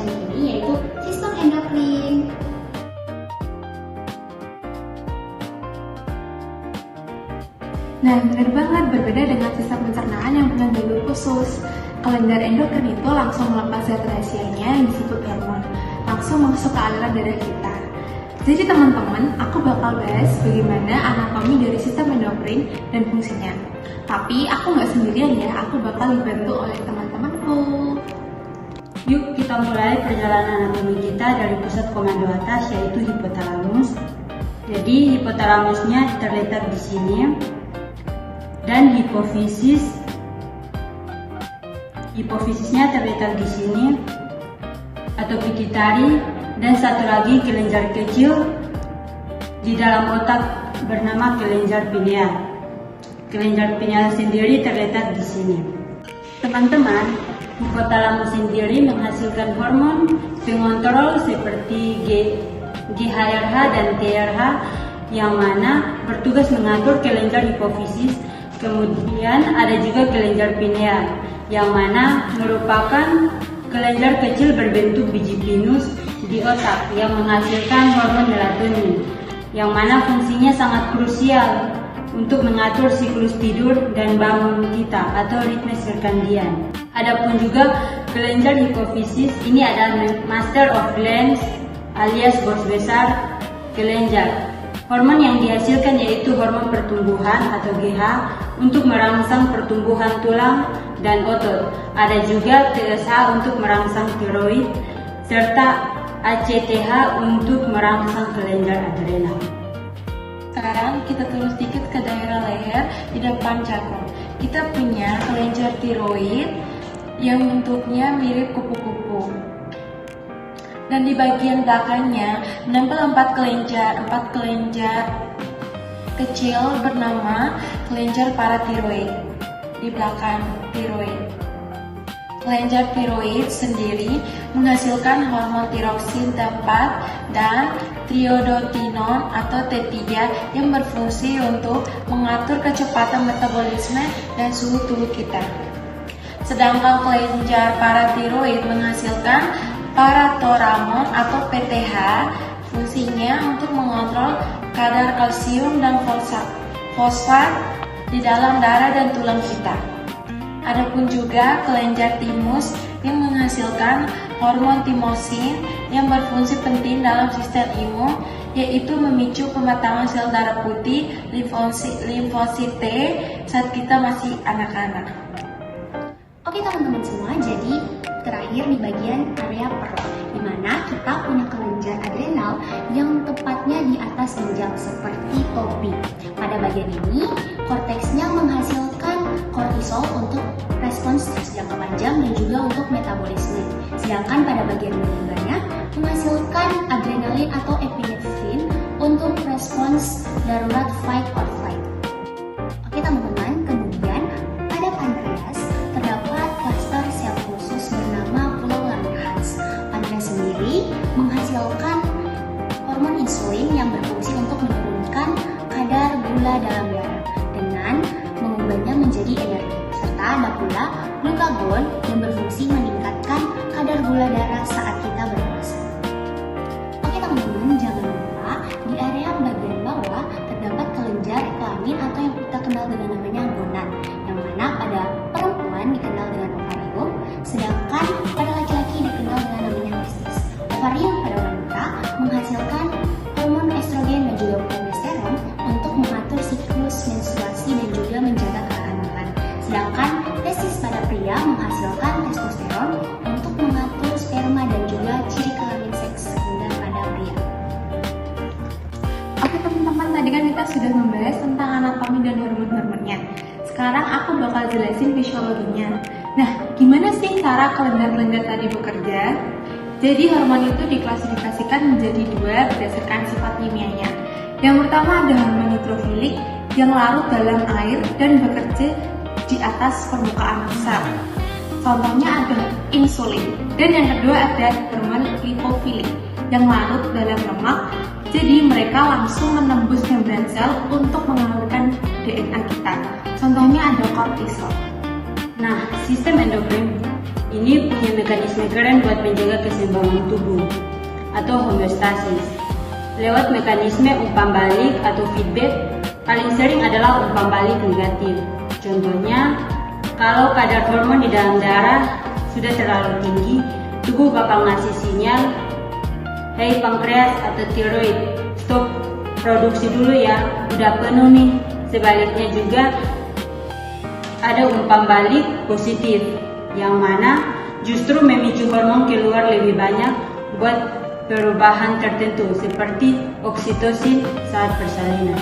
pasien ini, yaitu sistem endokrin. Nah, benar banget, berbeda dengan sistem pencernaan yang punya jalur khusus. Kelenjar endokrin itu langsung melepas zat rahasianya yang disebut hormon, langsung masuk ke aliran darah kita. Jadi teman-teman, aku bakal bahas bagaimana anatomi dari sistem endokrin dan fungsinya. Tapi aku nggak sendirian ya, aku bakal dibantu oleh teman-temanku. Yuk kita mulai perjalanan anatomi kita dari pusat komando atas, yaitu hipotalamus. Jadi hipotalamusnya terletak di sini, dan hipofisisnya terletak di sini, atau pituitari, dan satu lagi kelenjar kecil di dalam otak bernama kelenjar pineal. Kelenjar pineal sendiri terletak di sini. Teman-teman, hipotalamus sendiri menghasilkan hormon pengontrol seperti GHRH dan TRH yang mana bertugas mengatur kelenjar hipofisis. Kemudian ada juga kelenjar pineal yang mana merupakan kelenjar kecil berbentuk biji pinus di otak yang menghasilkan hormon melatonin yang mana fungsinya sangat krusial untuk mengatur siklus tidur dan bangun kita atau ritme sirkadian. Adapun juga kelenjar hipofisis ini adalah master of glands alias bos besar kelenjar. Hormon yang dihasilkan yaitu hormon pertumbuhan atau GH untuk merangsang pertumbuhan tulang dan otot. Ada juga TSH untuk merangsang tiroid serta ACTH untuk merangsang kelenjar adrenal. Sekarang kita terus sedikit ke daerah leher di depan cakram. Kita punya kelenjar tiroid yang bentuknya mirip kupu-kupu. Dan di bagian belakangnya menempel 4 kelenjar kecil bernama kelenjar paratiroid di belakang tiroid. Kelenjar tiroid sendiri menghasilkan hormon tiroksin T4 dan triodotinon atau T3 yang berfungsi untuk mengatur kecepatan metabolisme dan suhu tubuh kita. Sedangkan kelenjar paratiroid menghasilkan paratoramon atau PTH, fungsinya untuk mengontrol kadar kalsium dan fosfat di dalam darah dan tulang kita. Adapun juga kelenjar timus yang menghasilkan hormon timosin yang berfungsi penting dalam sistem imun, yaitu memicu pematangan sel darah putih limfosit T saat kita masih anak-anak. Oke teman-teman semua, jadi terakhir di bagian area perut, di mana kita punya kelenjar adrenal yang tepatnya di atas ginjal seperti topi. Pada bagian ini, korteksnya menghasilkan kortisol untuk respons stres jangka panjang dan juga untuk metabolisme. Sedangkan pada bagian belakangnya menghasilkan adrenalin atau epinefrin untuk respons darurat fight or flight. Oke teman-teman, kemudian pada pankreas terdapat klaster sel khusus bernama pulau Langerhans. Pankreas sendiri menghasilkan hormon insulin yang berfungsi untuk menurunkan kadar gula dalam darah dengan mengubahnya menjadi energi. Serta ada pula glukagon yang berfungsi meningkatkan kadar gula darah saat kita berpuasa. Oke teman-teman, jangan lupa di area bagian bawah terdapat kelenjar kelamin atau yang kita kenal dengan namanya gonad, yang mana pada perempuan dikenal dengan ovarium, sedangkan pada laki-laki dikenal dengan namanya testis. Ovarium pada wanita menghasilkan hormon estrogen dan juga progesteron untuk mengatur siklus menstruasi dan juga menjaga kehamilan. Sedangkan testis pada pria menghasilkan testosteron untuk mengatur sperma dan juga ciri kelamin seks sekunder pada pria. Oke teman-teman, tadi kan kita sudah membahas tentang anatomi dan hormon-hormonnya. Sekarang aku bakal jelasin fisiologinya. Nah, gimana sih cara kelenjar-kelenjar tadi bekerja? Jadi hormon itu diklasifikasikan menjadi 2 berdasarkan sifat kimianya. Yang pertama ada hormon nitrofilik yang larut dalam air dan bekerja di atas permukaan sel. Contohnya ada insulin. Dan yang kedua ada hormon lipofilik yang larut dalam lemak. Jadi mereka langsung menembus membran sel untuk mengalirkan DNA kita. Contohnya ada kortisol. Nah, sistem endokrin ini punya mekanisme keren buat menjaga keseimbangan tubuh atau homeostasis. Lewat mekanisme umpan balik atau feedback, paling sering adalah umpan balik negatif. Contohnya, kalau kadar hormon di dalam darah sudah terlalu tinggi, tubuh bakal ngasih sinyal, "Hei pankreas atau tiroid, stop produksi dulu ya, udah penuh nih." Sebaliknya juga ada umpan balik positif, yang mana justru memicu hormon keluar lebih banyak buat perubahan tertentu seperti oksitosin saat persalinan.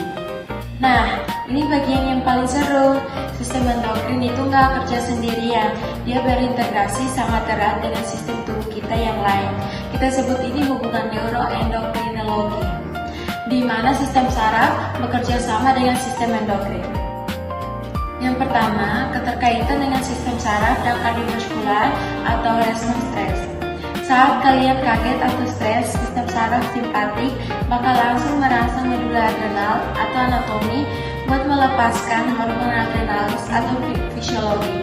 Nah, ini bagian yang paling seru. Sistem endokrin itu nggak kerja sendirian. Dia berintegrasi sangat erat dengan sistem tubuh kita yang lain. Kita sebut ini hubungan neuroendokrinologi, di mana sistem saraf bekerja sama dengan sistem endokrin. Yang pertama, keterkaitan dengan sistem saraf dan kardiovaskular atau respons stres. Saat kalian kaget atau stres, sistem saraf simpatik bakal langsung merangsang medula adrenal atau anatomi buat melepaskan hormon adrenalis atau fisiologi.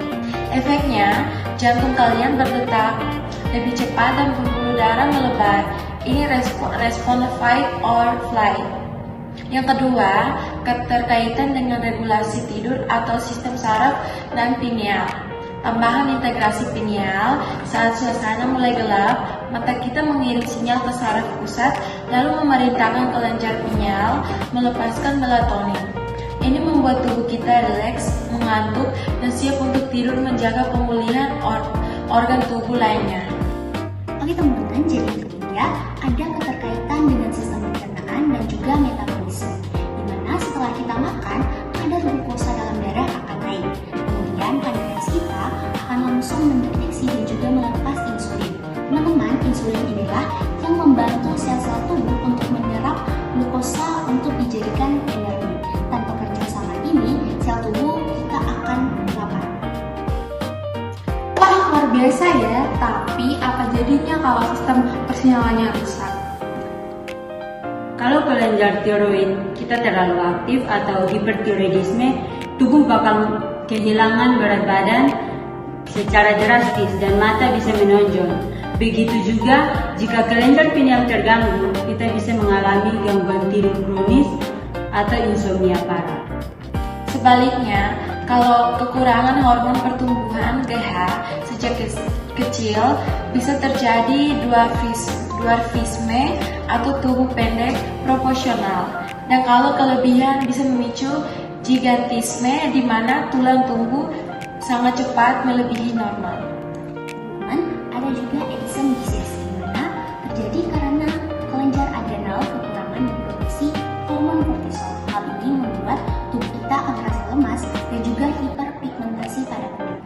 Efeknya, jantung kalian berdetak lebih cepat dan pembuluh darah melebar. Ini respon fight or flight. Yang kedua, keterkaitan dengan regulasi tidur atau sistem saraf dan pineal. Tambahan integrasi pineal, saat suasana mulai gelap, mata kita mengirim sinyal ke saraf pusat, lalu memerintahkan kelenjar pineal melepaskan melatonin. Ini membuat tubuh kita rileks, mengantuk, dan siap untuk tidur menjaga pemulihan organ tubuh lainnya. Oke teman-teman, jadi yang ketiga ada keterkaitan dengan sistem pencernaan dan juga metabolisme, di mana setelah kita makan, kadar glukosa dalam darah akan naik. Kemudian pankreas kita akan langsung mendeteksi dan juga melepas insulin. Teman-teman, insulin inilah yang membantu sel-sel tubuh untuk menyerap glukosa untuk dijadikan energi. Tanpa kerjasama ini, sel tubuh kita akan lapar. Wah, luar biasa ya. Tapi apa jadinya kalau sistem persinyalannya rusak? Kalau kelenjar tiroid kita terlalu aktif atau hipertiroidisme, tubuh bakal kehilangan berat badan secara drastis dan mata bisa menonjol. Begitu juga jika kelenjar pineal terganggu, kita bisa mengalami gangguan tidur kronis atau insomnia parah. Sebaliknya, kalau kekurangan hormon pertumbuhan GH sejak kecil, bisa terjadi dwarfisme atau tubuh pendek proporsional. Dan kalau kelebihan bisa memicu gigantisme, di mana tulang tumbuh sangat cepat melebihi normal. Teman, ada juga Addison disease, di mana terjadi karena kelenjar adrenal kekurangan memproduksi hormon kortisol. Hal ini membuat tubuh kita akan merasa lemas dan juga hiperpigmentasi pada kulit.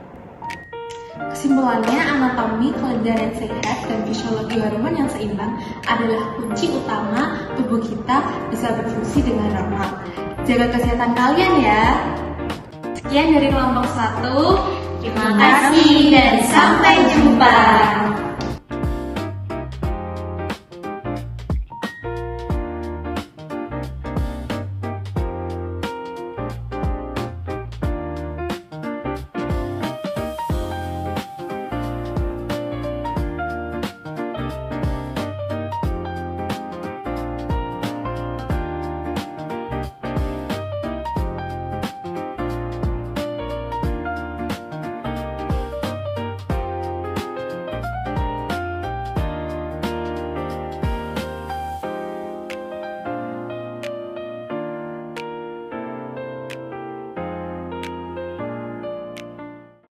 Kesimpulannya, anatomi kelenjar yang sehat dan fisiologi hormon yang seimbang adalah kunci utama tubuh kita bisa berfungsi dengan normal. Jaga kesehatan kalian ya. Sekian dari kelompok 1. Terima kasih dan sampai jumpa.